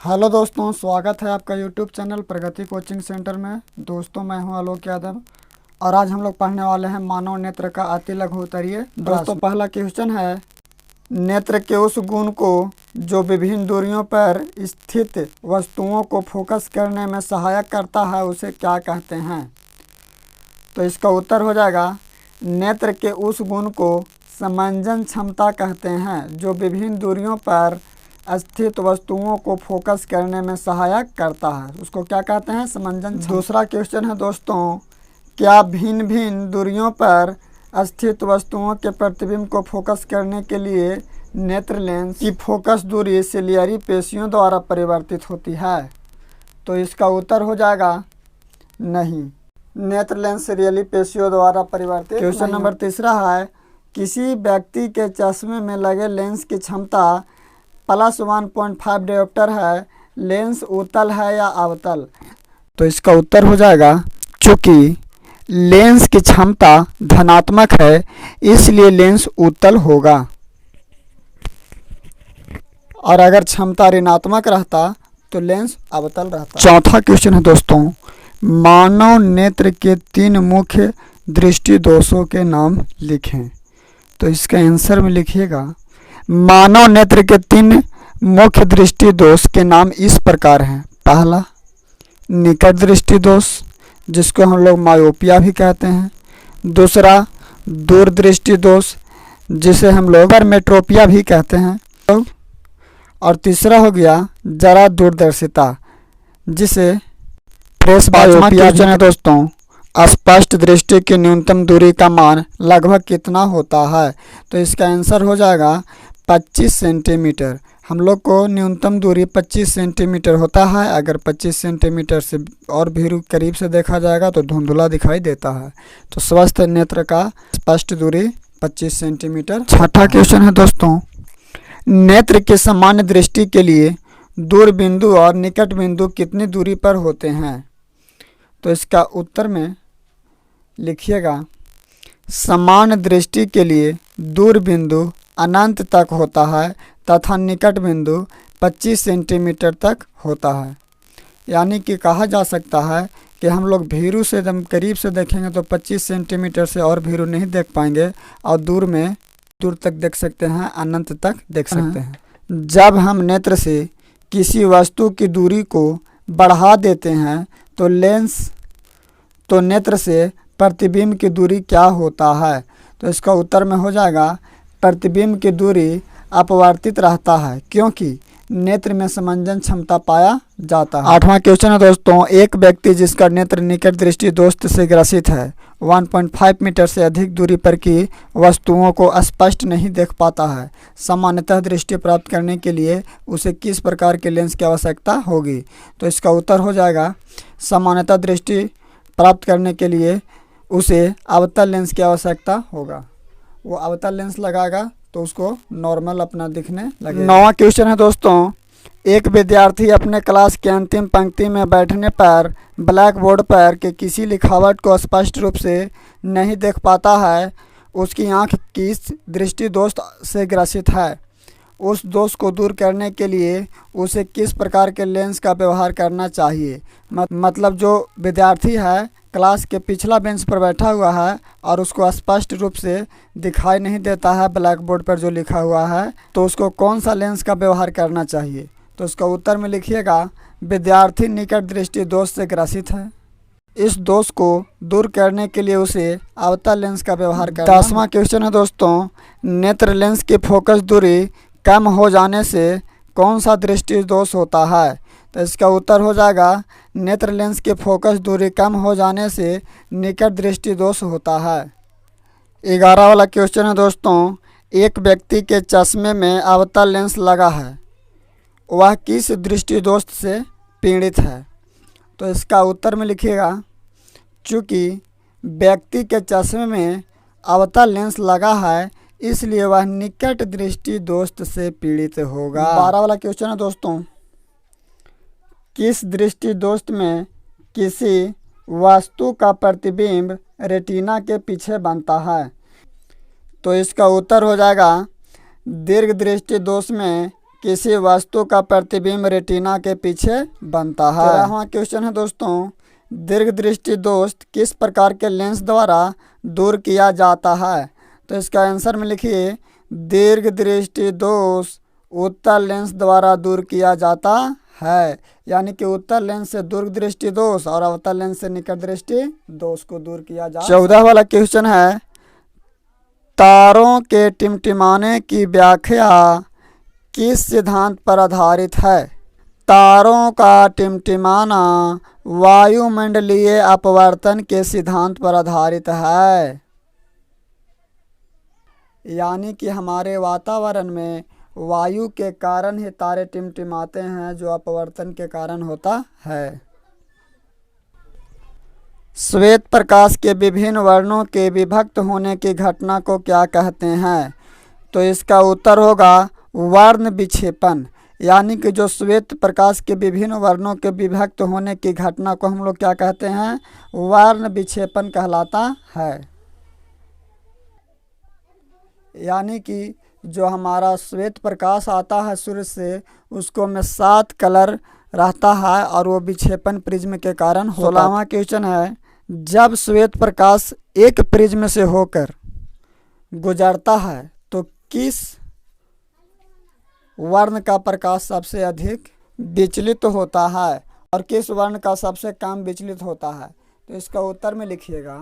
Hello दोस्तों, स्वागत है आपका यूट्यूब चैनल प्रगति कोचिंग सेंटर में। दोस्तों, मैं हूं आलोक यादव और आज हम लोग पढ़ने वाले हैं मानव नेत्र का अति लघु उत्तरीय। दोस्तों, पहला क्वेश्चन है, नेत्र के उस गुण को जो विभिन्न दूरियों पर स्थित वस्तुओं को फोकस करने में सहायक करता है उसे क्या कहते हैं? तो इसका उत्तर हो जाएगा, नेत्र के उस गुण को समंजन क्षमता कहते हैं जो विभिन्न दूरियों पर स्थित वस्तुओं को फोकस करने में सहायक करता है। उसको क्या कहते हैं? समंजन। दूसरा क्वेश्चन है दोस्तों, क्या भिन्न भिन्न दूरियों पर स्थित वस्तुओं के प्रतिबिंब को फोकस करने के लिए नेत्र लेंस की फोकस दूरी सिलियरी पेशियों द्वारा परिवर्तित होती है? तो इसका उत्तर हो जाएगा नहीं, नेत्र लेंस सिलियरी पेशियों द्वारा परिवर्तित। क्वेश्चन नंबर तीसरा है, किसी व्यक्ति के चश्मे में लगे लेंस की क्षमता +1.5 डायोप्टर है, लेंस उत्तल है या अवतल? तो इसका उत्तर हो जाएगा, चूंकि लेंस की क्षमता धनात्मक है इसलिए लेंस उत्तल होगा, और अगर क्षमता ऋणात्मक रहता तो लेंस अवतल रहता। चौथा क्वेश्चन है दोस्तों, मानव नेत्र के 3 मुख्य दृष्टि दोषों के नाम लिखें। तो इसका आंसर में लिखिएगा, मानव नेत्र के 3 मुख्य दृष्टि दोष के नाम इस प्रकार हैं। पहला, निकट दृष्टि दोष जिसको हम लोग मायोपिया भी कहते हैं। दूसरा, दूर दृष्टि दोष जिसे हम लोग मेट्रोपिया भी कहते हैं। और तीसरा हो गया जरा दूरदर्शिता जिसे प्रेसबायोपिया है। दोस्तों, स्पष्ट दृष्टि की न्यूनतम दूरी का मान लगभग कितना होता है? तो इसका आंसर हो जाएगा 25 सेंटीमीटर। हम लोग को न्यूनतम दूरी 25 सेंटीमीटर होता है। अगर 25 सेंटीमीटर से और भी करीब से देखा जाएगा तो धुंधला दिखाई देता है। तो स्वस्थ नेत्र का स्पष्ट दूरी 25 सेंटीमीटर। छठा क्वेश्चन है दोस्तों, नेत्र के सामान्य दृष्टि के लिए दूर बिंदु और निकट बिंदु कितनी दूरी पर होते हैं? तो इसका उत्तर में लिखिएगा, समान दृष्टि के लिए दूर बिंदु अनंत तक होता है तथा निकट बिंदु 25 सेंटीमीटर तक होता है। यानी कि कहा जा सकता है कि हम लोग भीरू से एकदम करीब से देखेंगे तो 25 सेंटीमीटर से और भीरू नहीं देख पाएंगे, और दूर तक देख सकते हैं, अनंत तक देख सकते हैं। जब हम नेत्र से किसी वस्तु की दूरी को बढ़ा देते हैं तो नेत्र से प्रतिबिंब की दूरी क्या होता है? तो इसका उत्तर में हो जाएगा, प्रतिबिंब की दूरी अपवर्तित रहता है क्योंकि नेत्र में समंजन क्षमता पाया जाता है। आठवां क्वेश्चन है दोस्तों, एक व्यक्ति जिसका नेत्र निकट दृष्टि दोष से ग्रसित है 1.5 मीटर से अधिक दूरी पर की वस्तुओं को स्पष्ट नहीं देख पाता है, सामान्यतः दृष्टि प्राप्त करने के लिए उसे किस प्रकार के लेंस की आवश्यकता होगी? तो इसका उत्तर हो जाएगा, सामान्यतः दृष्टि प्राप्त करने के लिए उसे अवतल लेंस की आवश्यकता होगा। वो अवतल लेंस लगाएगा तो उसको नॉर्मल अपना दिखने लगेगा। 9वां क्वेश्चन है दोस्तों, एक विद्यार्थी अपने क्लास के अंतिम पंक्ति में बैठने पर ब्लैक बोर्ड पर के किसी लिखावट को स्पष्ट रूप से नहीं देख पाता है। उसकी आंख किस दृष्टि दोष से ग्रसित है? उस दोष को दूर करने के लिए उसे किस प्रकार के लेंस का व्यवहार करना चाहिए? मतलब जो विद्यार्थी है क्लास के पिछला बेंच पर बैठा हुआ है और उसको स्पष्ट रूप से दिखाई नहीं देता है ब्लैक बोर्ड पर जो लिखा हुआ है, तो उसको कौन सा लेंस का व्यवहार करना चाहिए? तो उसका उत्तर में लिखिएगा, विद्यार्थी निकट दृष्टि दोष से ग्रसित है। इस दोष को दूर करने के लिए उसे अवतल लेंस का व्यवहार करना। 10वां क्वेश्चन है दोस्तों, नेत्र लेंस की फोकस दूरी कम हो जाने से कौन सा दृष्टि दोष होता है? तो इसका उत्तर हो जाएगा, नेत्र लेंस की फोकस दूरी कम हो जाने से निकट दृष्टि दोष होता है। 11 वाला क्वेश्चन है दोस्तों, एक व्यक्ति के चश्मे में अवतल लेंस लगा है, वह किस दृष्टि दोष से पीड़ित है? तो इसका उत्तर में लिखिएगा, चूँकि व्यक्ति के चश्मे में अवतल लेंस लगा है इसलिए वह निकट दृष्टि दोष से पीड़ित होगा। 12 वाला क्वेश्चन है दोस्तों, किस दृष्टि दोष में किसी वस्तु का प्रतिबिंब रेटिना के पीछे बनता है? तो इसका उत्तर हो जाएगा, दीर्घ दृष्टि दोष में किसी वस्तु का प्रतिबिंब रेटिना के पीछे बनता है। 13वां क्वेश्चन है दोस्तों, दीर्घ दृष्टि दोष किस प्रकार के लेंस द्वारा दूर किया जाता है? तो इसका आंसर में लिखिए, दीर्घ दृष्टि दोष उत्तल लेंस द्वारा दूर किया जाता है। यानी कि उत्तल लेंस से दूर दृष्टि दोष और अवतल लेंस से निकट दृष्टि दोष को दूर किया जा। 14 वाला क्वेश्चन है, तारों के टिमटिमाने की व्याख्या किस सिद्धांत पर आधारित है? तारों का टिमटिमाना वायुमंडलीय अपवर्तन के सिद्धांत पर आधारित है। यानी कि हमारे वातावरण में वायु के कारण ही तारे टिमटिमाते हैं, जो अपवर्तन के कारण होता है। श्वेत प्रकाश के विभिन्न वर्णों के विभक्त होने की घटना को क्या कहते हैं? तो इसका उत्तर होगा वर्ण विक्षेपण। यानी कि जो श्वेत प्रकाश के विभिन्न वर्णों के विभक्त होने की घटना को हम लोग क्या कहते हैं? वर्ण विक्षेपण कहलाता है। यानी कि जो हमारा श्वेत प्रकाश आता है सूर्य से, उसको में 7 कलर रहता है और वो विक्षेपण प्रिज्म के कारण होता है। 16वां क्वेश्चन है, जब श्वेत प्रकाश एक प्रिज्म से होकर गुजरता है तो किस वर्ण का प्रकाश सबसे अधिक विचलित होता है और किस वर्ण का सबसे कम विचलित होता है? तो इसका उत्तर में लिखिएगा,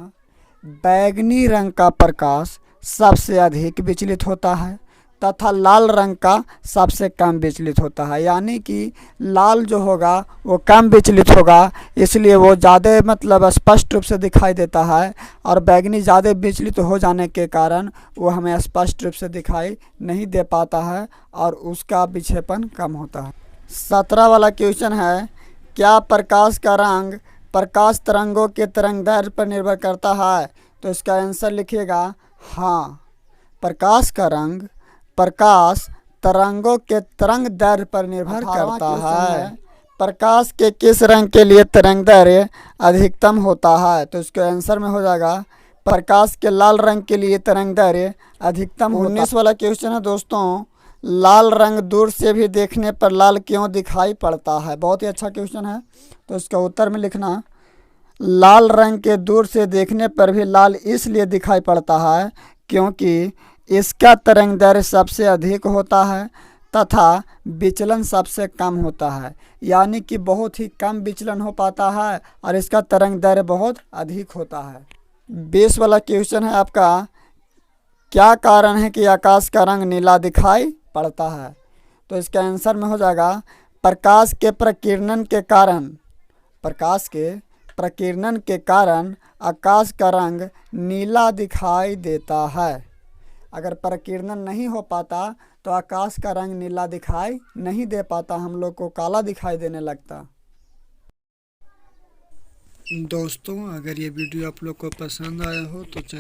बैंगनी रंग का प्रकाश सबसे अधिक विचलित होता है तथा लाल रंग का सबसे कम विचलित होता है। यानी कि लाल जो होगा वो कम विचलित होगा, इसलिए वो ज़्यादा मतलब स्पष्ट रूप से दिखाई देता है, और बैंगनी ज़्यादा विचलित हो जाने के कारण वो हमें स्पष्ट रूप से दिखाई नहीं दे पाता है और उसका विक्षेपण कम होता है। 17 वाला क्वेश्चन है, क्या प्रकाश का रंग प्रकाश तरंगों के तरंगदैर्घ्य पर निर्भर करता है? तो इसका आंसर लिखिएगा, हाँ, प्रकाश का रंग प्रकाश तरंगों के तरंगदैर्घ्य पर निर्भर करता है। प्रकाश के किस रंग के लिए तरंगदैर्घ्य अधिकतम होता है? तो इसके आंसर में हो जाएगा, प्रकाश के लाल रंग के लिए तरंगदैर्घ्य अधिकतम होता है। 19 वाला क्वेश्चन है दोस्तों, लाल रंग दूर से भी देखने पर लाल क्यों दिखाई पड़ता है? बहुत ही अच्छा क्वेश्चन है। तो इसका उत्तर में लिखना, लाल रंग के दूर से देखने पर भी लाल इसलिए दिखाई पड़ता है क्योंकि इसका तरंगदैर्घ्य सबसे अधिक होता है तथा विचलन सबसे कम होता है। यानी कि बहुत ही कम विचलन हो पाता है और इसका तरंगदैर्घ्य बहुत अधिक होता है। 20 वाला क्वेश्चन है आपका, क्या कारण है कि आकाश का रंग नीला दिखाई पड़ता है? तो इसका आंसर में हो जाएगा, प्रकाश के प्रकीर्णन के कारण आकाश का रंग नीला दिखाई देता है। अगर प्रकीर्णन नहीं हो पाता तो आकाश का रंग नीला दिखाई नहीं दे पाता, हम लोग को काला दिखाई देने लगता। दोस्तों, अगर ये वीडियो आप लोग को पसंद आया हो तो